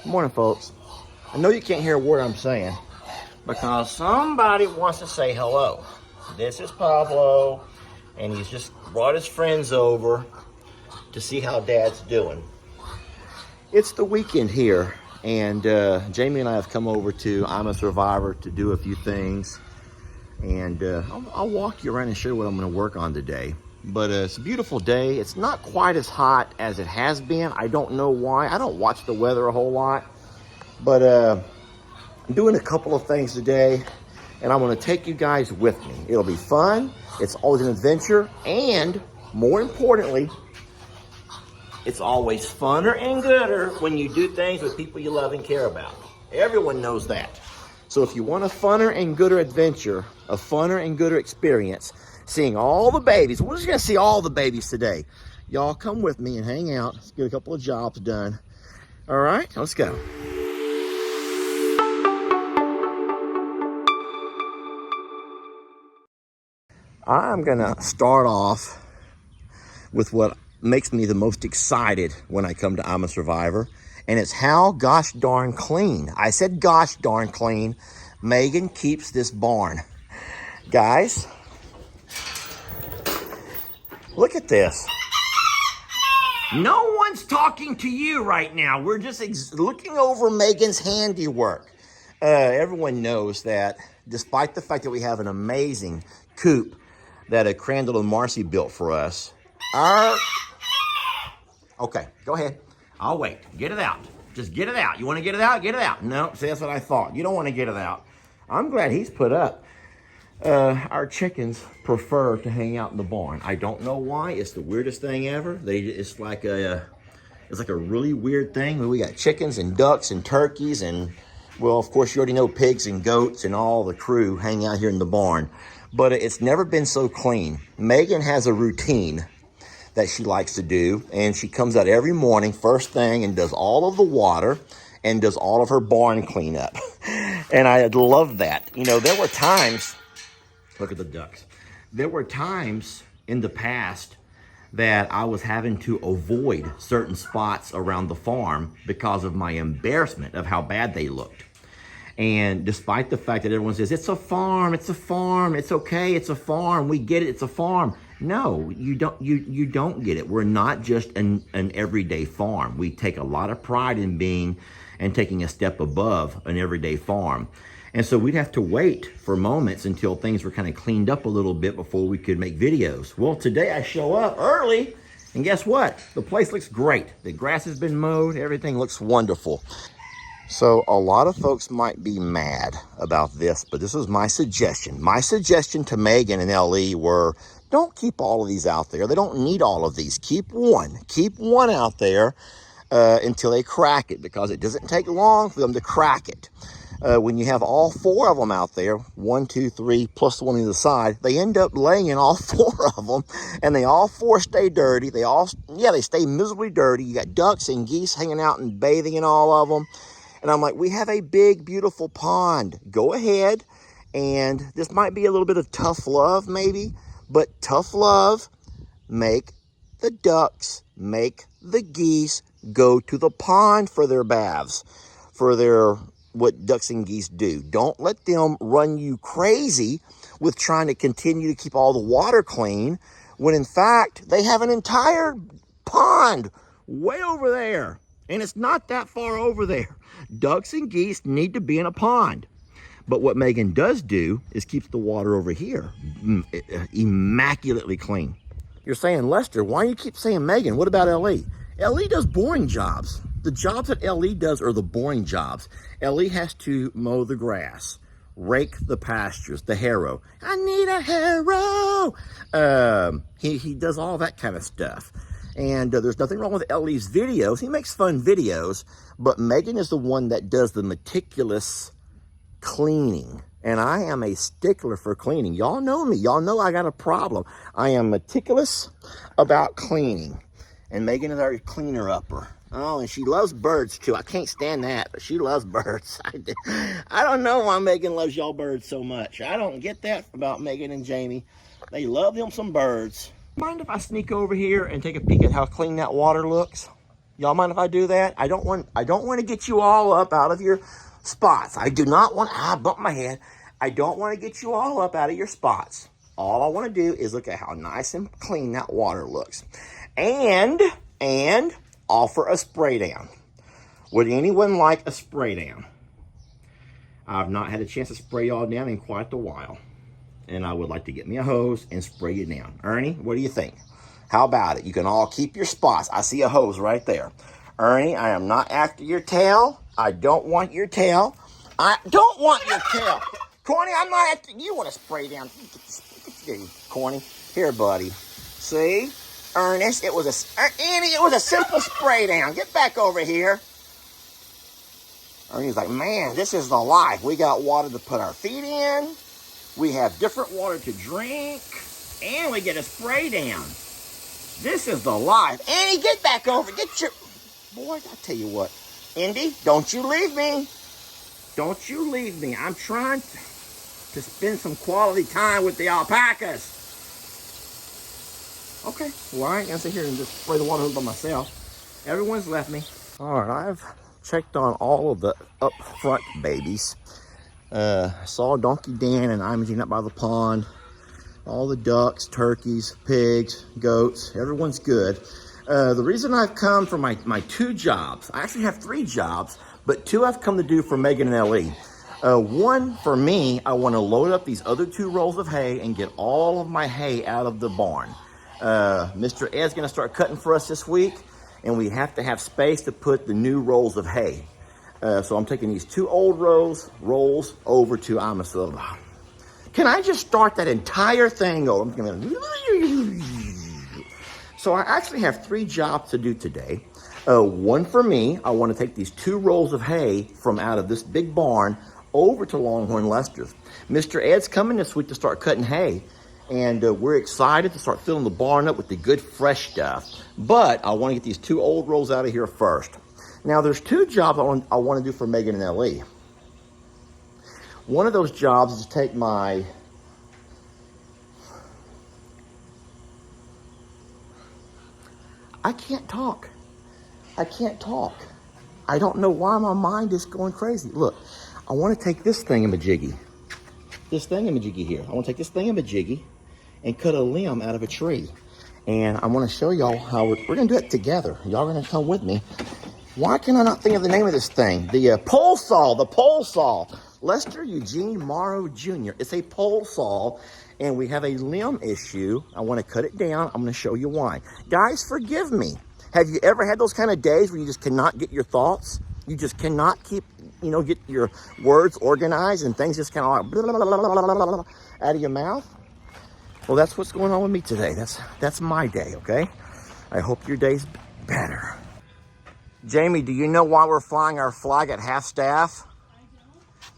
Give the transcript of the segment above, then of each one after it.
Good morning, folks. I know you can't hear a word I'm saying because somebody wants to say hello. This is Pablo, and he's just brought his friends over to see how Dad's doing. It's the weekend here, and Jamie and I have come over to I'm a Survivor to do a few things, and I'll walk you around and show you what I'm going to work on today. But it's a beautiful day. It's not quite as hot as it has been. I don't know why. I don't watch the weather a whole lot. But I'm doing a couple of things today, and I'm going to take you guys with me. It'll be fun. It's always an adventure. And more importantly, it's always funner and gooder when you do things with people you love and care about. Everyone knows that. So if you want a funner and gooder adventure, a funner and gooder experience, seeing all the babies. We're just going to see all the babies today. Y'all come with me and hang out. Let's get a couple of jobs done. All right, let's go. I'm going to start off with what makes me the most excited when I come to I'm a Survivor, and it's how gosh darn clean. I said gosh darn clean. Megan keeps this barn. Guys, look at this. No one's talking to you right now. We're just looking over Megan's handiwork. Everyone knows that despite the fact that we have an amazing coop that Crandall and Marcy built for us, Okay, go ahead. I'll wait. Get it out. Just get it out. You want to get it out? Get it out. No, see, that's what I thought. You don't want to get it out. I'm glad he's put up. Our chickens prefer to hang out in the barn. I don't know why. It's the weirdest thing ever. It's like a really weird thing. We got chickens and ducks and turkeys and, well, of course, you already know pigs and goats and all the crew hang out here in the barn. But it's never been so clean. Megan has a routine that she likes to do, and she comes out every morning, first thing, and does all of the water and does all of her barn cleanup. And I love that. You know, there were times, look at the ducks. There were times in the past that I was having to avoid certain spots around the farm because of my embarrassment of how bad they looked. And despite the fact that everyone says, it's a farm, it's okay, it's a farm, we get it, it's a farm. No, you don't get it. We're not just an everyday farm. We take a lot of pride in being and taking a step above an everyday farm. And so we'd have to wait for moments until things were kind of cleaned up a little bit before we could make videos. Well, today I show up early, and guess what? The place looks great. The grass has been mowed, everything looks wonderful. So a lot of folks might be mad about this, but this was my suggestion. My suggestion to Megan and Ellie were, don't keep all of these out there. They don't need all of these. Keep one. Keep one out there until they crack it, because it doesn't take long for them to crack it. When you have all four of them out there, 1, 2, 3, plus the one on the other side, they end up laying in all four of them, and they all four stay dirty. They stay miserably dirty. You got ducks and geese hanging out and bathing in all of them. And I'm like, we have a big, beautiful pond. Go ahead. And this might be a little bit of tough love, maybe. But tough love, make the ducks, make the geese go to the pond for their baths, for what ducks and geese do. Don't let them run you crazy with trying to continue to keep all the water clean, when in fact, they have an entire pond way over there. And it's not that far over there. Ducks and geese need to be in a pond. But what Megan does do is keeps the water over here immaculately clean. You're saying, Lester, why do you keep saying Megan? What about Ellie? Ellie does boring jobs. The jobs that Ellie does are the boring jobs. Ellie has to mow the grass, rake the pastures, the harrow. I need a harrow. He does all that kind of stuff. And there's nothing wrong with Ellie's videos. He makes fun videos, but Megan is the one that does the meticulous cleaning. And I am a stickler for cleaning. Y'all know me. Y'all know I got a problem. I am meticulous about cleaning. And Megan is our cleaner-upper. Oh, and she loves birds, too. I can't stand that, but she loves birds. I don't know why Megan loves y'all birds so much. I don't get that about Megan and Jamie. They love them some birds. Mind if I sneak over here and take a peek at how clean that water looks? Y'all mind if I do that? I don't want to get you all up out of your spots. I do not want, I bumped my head. I don't want to get you all up out of your spots. All I want to do is look at how nice and clean that water looks. And offer a spray down. Would anyone like a spray down? I've not had a chance to spray y'all down in quite a while. And I would like to get me a hose and spray you down. Ernie, what do you think? How about it? You can all keep your spots. I see a hose right there. Ernie, I am not after your tail. I don't want your tail. I don't want your tail. Corny, I'm not after you. Want to spray down. Corny. Here, buddy. See? Ernest, it was a simple spray down. Get back over here. Ernie's like, man, this is the life. We got water to put our feet in. We have different water to drink. And we get a spray down. This is the life. Annie, get back over. Get your... Boy, I tell you what. Indy, don't you leave me. Don't you leave me. I'm trying to spend some quality time with the alpacas. Okay, well, I ain't gonna sit here and just spray the water by myself. Everyone's left me. All right, I've checked on all of the up front babies. I saw Donkey Dan and Imogene up by the pond. All the ducks, turkeys, pigs, goats, everyone's good. The reason I've come for my 2 jobs, I actually have 3 jobs, but 2 I've come to do for Megan and Ellie. One, for me, I want to load up these other 2 rolls of hay and get all of my hay out of the barn. Mr. Ed's going to start cutting for us this week, and we have to have space to put the new rolls of hay. So I'm taking these 2 old rolls over to Amasilva. Can I just start that entire thing over? So I actually have 3 jobs to do today. One for me, I want to take these 2 rolls of hay from out of this big barn over to Longhorn Lester's. Mr. Ed's coming this week to start cutting hay, and we're excited to start filling the barn up with the good fresh stuff. But I want to get these 2 old rolls out of here first. Now there's 2 jobs I want to do for Megan and Ellie. One of those jobs is to take my I can't talk. I don't know why my mind is going crazy. Look, I want to take this thingamajiggy here. I want to take this thingamajiggy and cut a limb out of a tree. And I want to show y'all how we're going to do it together. Y'all going to come with me. Why can I not think of the name of this thing? The pole saw. Lester Eugene Morrow Jr. It's a pole saw, and we have a limb issue. I want to cut it down. I'm going to show you why. Guys, forgive me. Have you ever had those kind of days where you just cannot get your thoughts? You just cannot keep, get your words organized and things just kind of like blah, blah, blah, blah, blah, blah, out of your mouth? Well, that's what's going on with me today. That's my day, okay? I hope your day's better. Jamie, do you know why we're flying our flag at half-staff?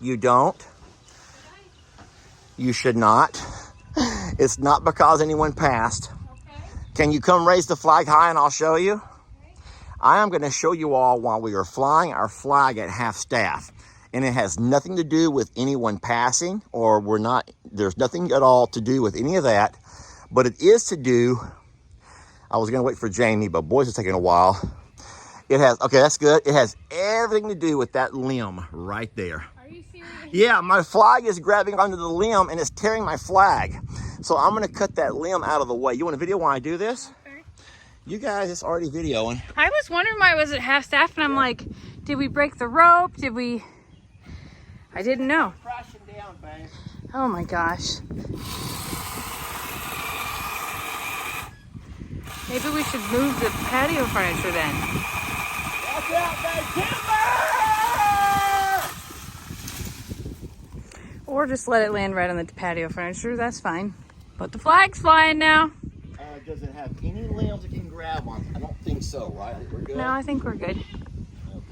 You don't? You should not. It's not because anyone passed. Okay. Can you come raise the flag high and I'll show you? Okay. I am going to show you all why we are flying our flag at half-staff. And it has nothing to do with anyone passing, or there's nothing at all to do with any of that. But it is to do, I was going to wait for Jamie, but boys, it's taking a while. It has, okay, that's good. It has everything to do with that limb right there. Are you serious? Yeah, my flag is grabbing onto the limb and it's tearing my flag. So I'm going to cut that limb out of the way. You want a video while I do this? Okay. You guys, it's already videoing. I was wondering why it was at half-staff, and I'm like, did we break the rope? I didn't know. Crashing down, babe. Oh my gosh. Maybe we should move the patio furniture then. Watch out, babe! Timber! Or just let it land right on the patio furniture. That's fine. But the flag's flying now. Does it have any limbs it can grab on? I don't think so, right? I think we're good? No, I think we're good.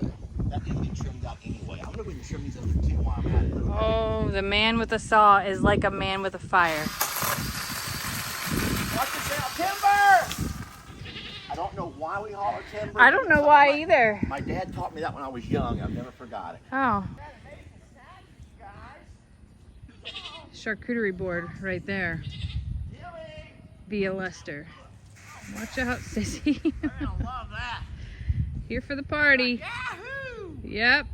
Okay. That can be trimmed out anyway. I'm going to go and trim these other 2 while I'm at it. Okay? Oh, the man with a saw is like a man with a fire. Watch yourself, timber! I don't know why we holler timber. I don't know why either. My dad taught me that when I was young. I've never forgot it. Oh. Charcuterie board right there. Via Lester. Watch out, sissy. I love that. Here for the party. Yahoo! Yep.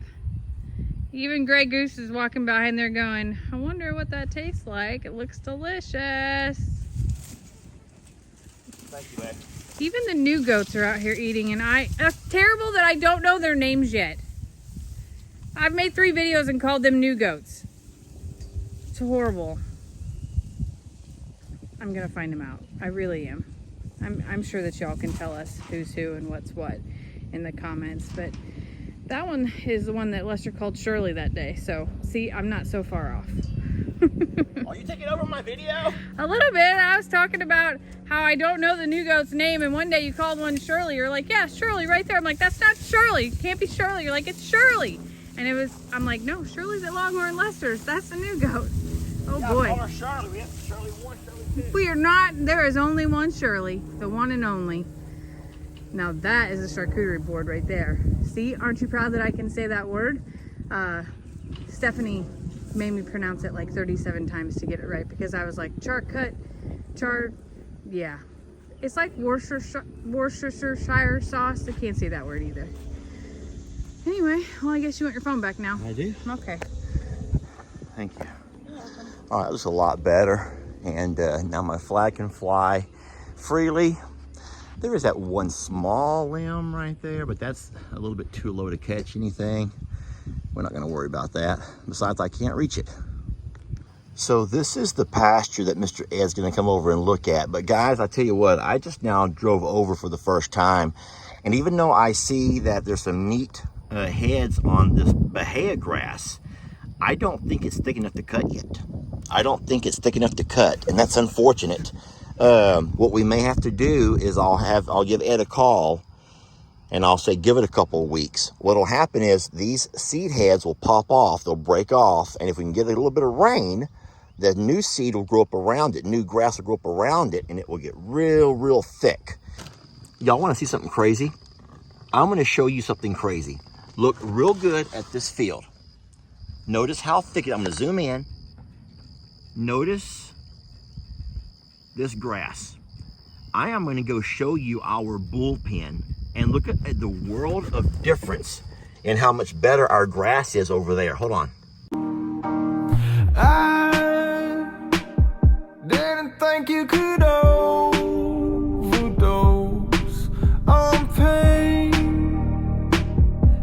Even Grey Goose is walking behind there going, I wonder what that tastes like. It looks delicious. Thank you, man. Even the new goats are out here eating, and it's terrible that I don't know their names yet. I've made 3 videos and called them new goats. It's horrible. I'm gonna find them out. I really am. I'm sure that y'all can tell us who's who and what's what in the comments, but that one is the one that Lester called Shirley that day. So see, I'm not so far off. Are you taking over my video? A little bit. I was talking about how I don't know the new goat's name, and one day you called one Shirley. You're like, yeah, Shirley right there. I'm like, that's not Shirley. It can't be Shirley. You're like, it's Shirley. And I'm like, no, Shirley's at Longhorn Lester's. That's the new goat. Oh Yeah, boy. call her Shirley. We have Shirley 1, Shirley 2. We are not, there is only one Shirley, the one and only. Now that is a charcuterie board right there. See, aren't you proud that I can say that word? Stephanie made me pronounce it like 37 times to get it right, because I was like, yeah. It's like Worcestershire sauce. I can't say that word either. Anyway, well, I guess you want your phone back now. I do. Okay. Thank you. All right, looks a lot better. And now my flag can fly freely. There is that one small limb right there, but that's a little bit too low to catch anything. We're not gonna worry about that. Besides, I can't reach it. So this is the pasture that Mr. Ed's gonna come over and look at. But guys, I tell you what, I just now drove over for the first time. And even though I see that there's some neat heads on this Bahia grass, I don't think it's thick enough to cut yet. I don't think it's thick enough to cut, and that's unfortunate. What we may have to do is I'll give Ed a call, and I'll say, give it a couple of weeks. What'll happen is these seed heads will pop off, they'll break off, and if we can get a little bit of rain, the new seed will grow up around it, new grass will grow up around it, and it will get real thick. Y'all wanna see something crazy? I'm gonna show you something crazy. Look real good at this field. Notice how thick it is. I'm gonna zoom in. Notice this grass. I am gonna go show you our bullpen, and look at the world of difference in how much better our grass is over there. Hold on. I didn't think you could overdose on pain.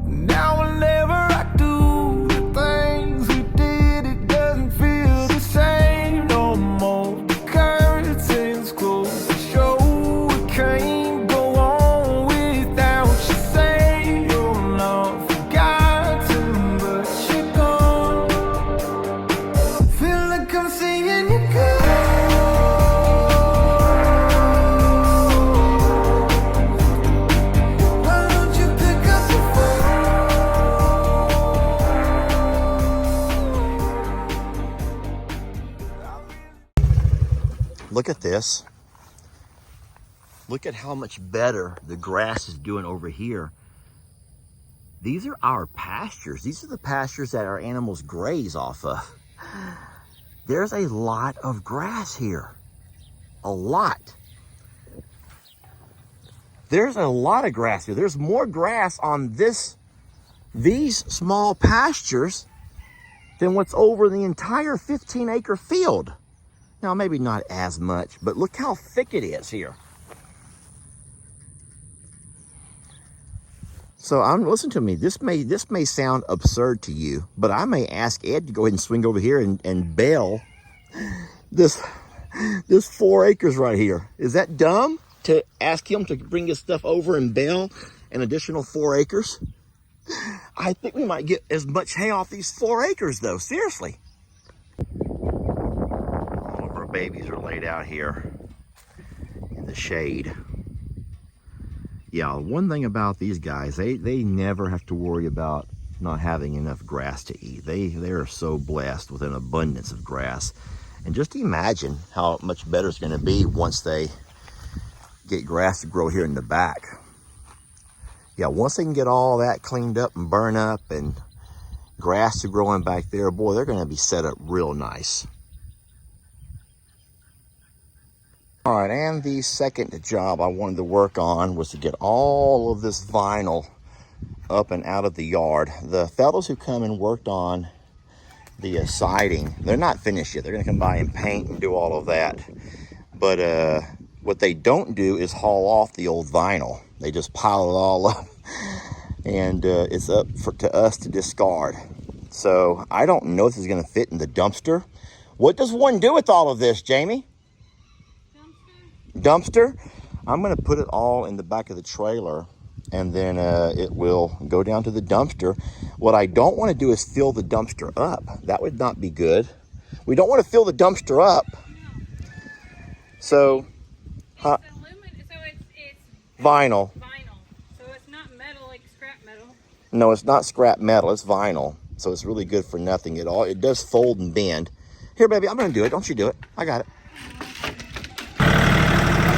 Now whenever I do the things we did, it doesn't feel the same no more. The curtains closed, the show can't go on without you. Say you're not forgotten, but you're gone. Feel like I'm seeing you go. Why don't you pick up the phone? Look at this. Look at how much better the grass is doing over here. These are our pastures. These are the pastures that our animals graze off of. There's a lot of grass here. A lot. There's a lot of grass here. There's more grass on these small pastures than what's over the entire 15-acre field. Now, maybe not as much, but look how thick it is here. So listen to me. This may sound absurd to you, but I may ask Ed to go ahead and swing over here and bale this 4 acres right here. Is that dumb to ask him to bring his stuff over and bale an additional 4 acres? I think we might get as much hay off these 4 acres though, seriously. All of our babies are laid out here in the shade. Yeah, one thing about these guys, they never have to worry about not having enough grass to eat. They are so blessed with an abundance of grass. And just imagine how much better it's gonna be once they get grass to grow here in the back. Yeah, once they can get all that cleaned up and burn up and grass to growing back there, boy, they're gonna be set up real nice. All right, and the second job I wanted to work on was to get all of this vinyl up and out of the yard. The fellows who come and worked on the siding, they're not finished yet. They're gonna come by and paint and do all of that. But what they don't do is haul off the old vinyl. They just pile it all up and it's up to us to discard. So I don't know if this is gonna fit in the dumpster. What does one do with all of this, Jamie? Dumpster? I'm gonna put it all in the back of the trailer, and then it will go down to the dumpster. What I don't want to do is fill the dumpster up. That would not be good. We don't want to fill the dumpster up. So, it's vinyl. Vinyl. So it's not metal like scrap metal. No, it's not scrap metal. It's vinyl. So it's really good for nothing at all. It does fold and bend. Here, baby, I'm gonna do it. Don't you do it. I got it.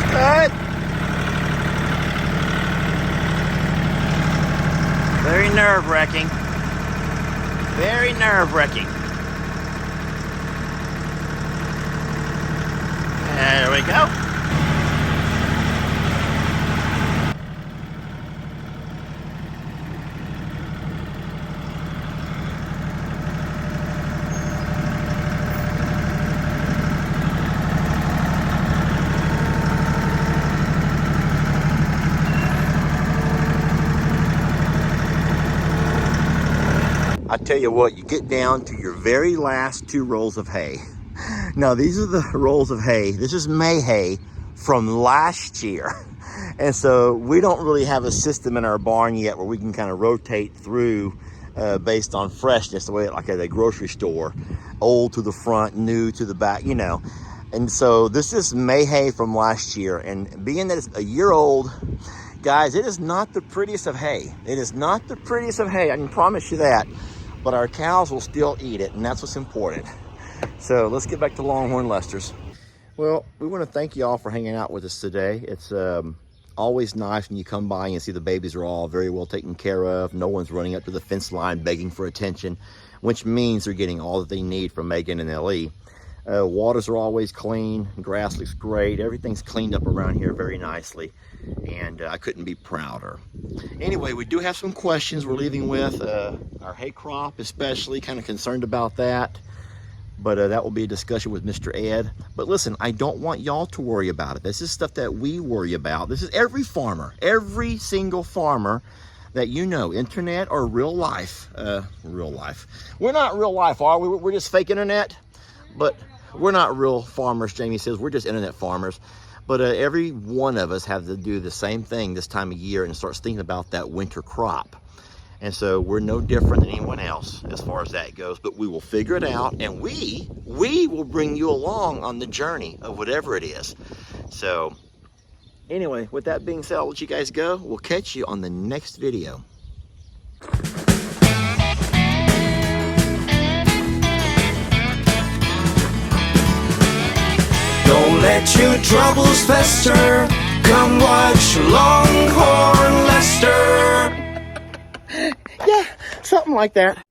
Good. Very nerve-wracking. Very nerve-wracking. There we go. I tell you what, you get down to your very last 2 rolls of hay. Now, these are the rolls of hay. This is May hay from last year. And so we don't really have a system in our barn yet where we can kind of rotate through based on freshness, the way like at a grocery store, old to the front, new to the back, you know. And so this is May hay from last year. And being that it's a year old, guys, it is not the prettiest of hay. It is not the prettiest of hay, I can promise you that. But our cows will still eat it, and that's what's important. So let's get back to Longhorn Lester's. Well, we want to thank you all for hanging out with us today. It's always nice when you come by and see the babies are all very well taken care of. No one's running up to the fence line begging for attention, which means they're getting all that they need from Megan and Ellie. Waters are always clean. Grass looks great. Everything's cleaned up around here very nicely, and I couldn't be prouder. Anyway, we do have some questions we're leaving with. Our hay crop especially, kind of concerned about that, but that will be a discussion with Mr. Ed. But listen, I don't want y'all to worry about it. This is stuff that we worry about. This is every farmer, every single farmer that you know, internet or real life. Real life. We're not real life, are we? We're just fake internet. But we're not real farmers, Jamie says. We're just internet farmers. But every one of us have to do the same thing this time of year and starts thinking about that winter crop. And so we're no different than anyone else as far as that goes. But we will figure it out, and we will bring you along on the journey of whatever it is. So anyway, with that being said, I'll let you guys go. We'll catch you on the next video. Don't let your troubles fester. Come watch Longhorn Lester. Yeah, something like that.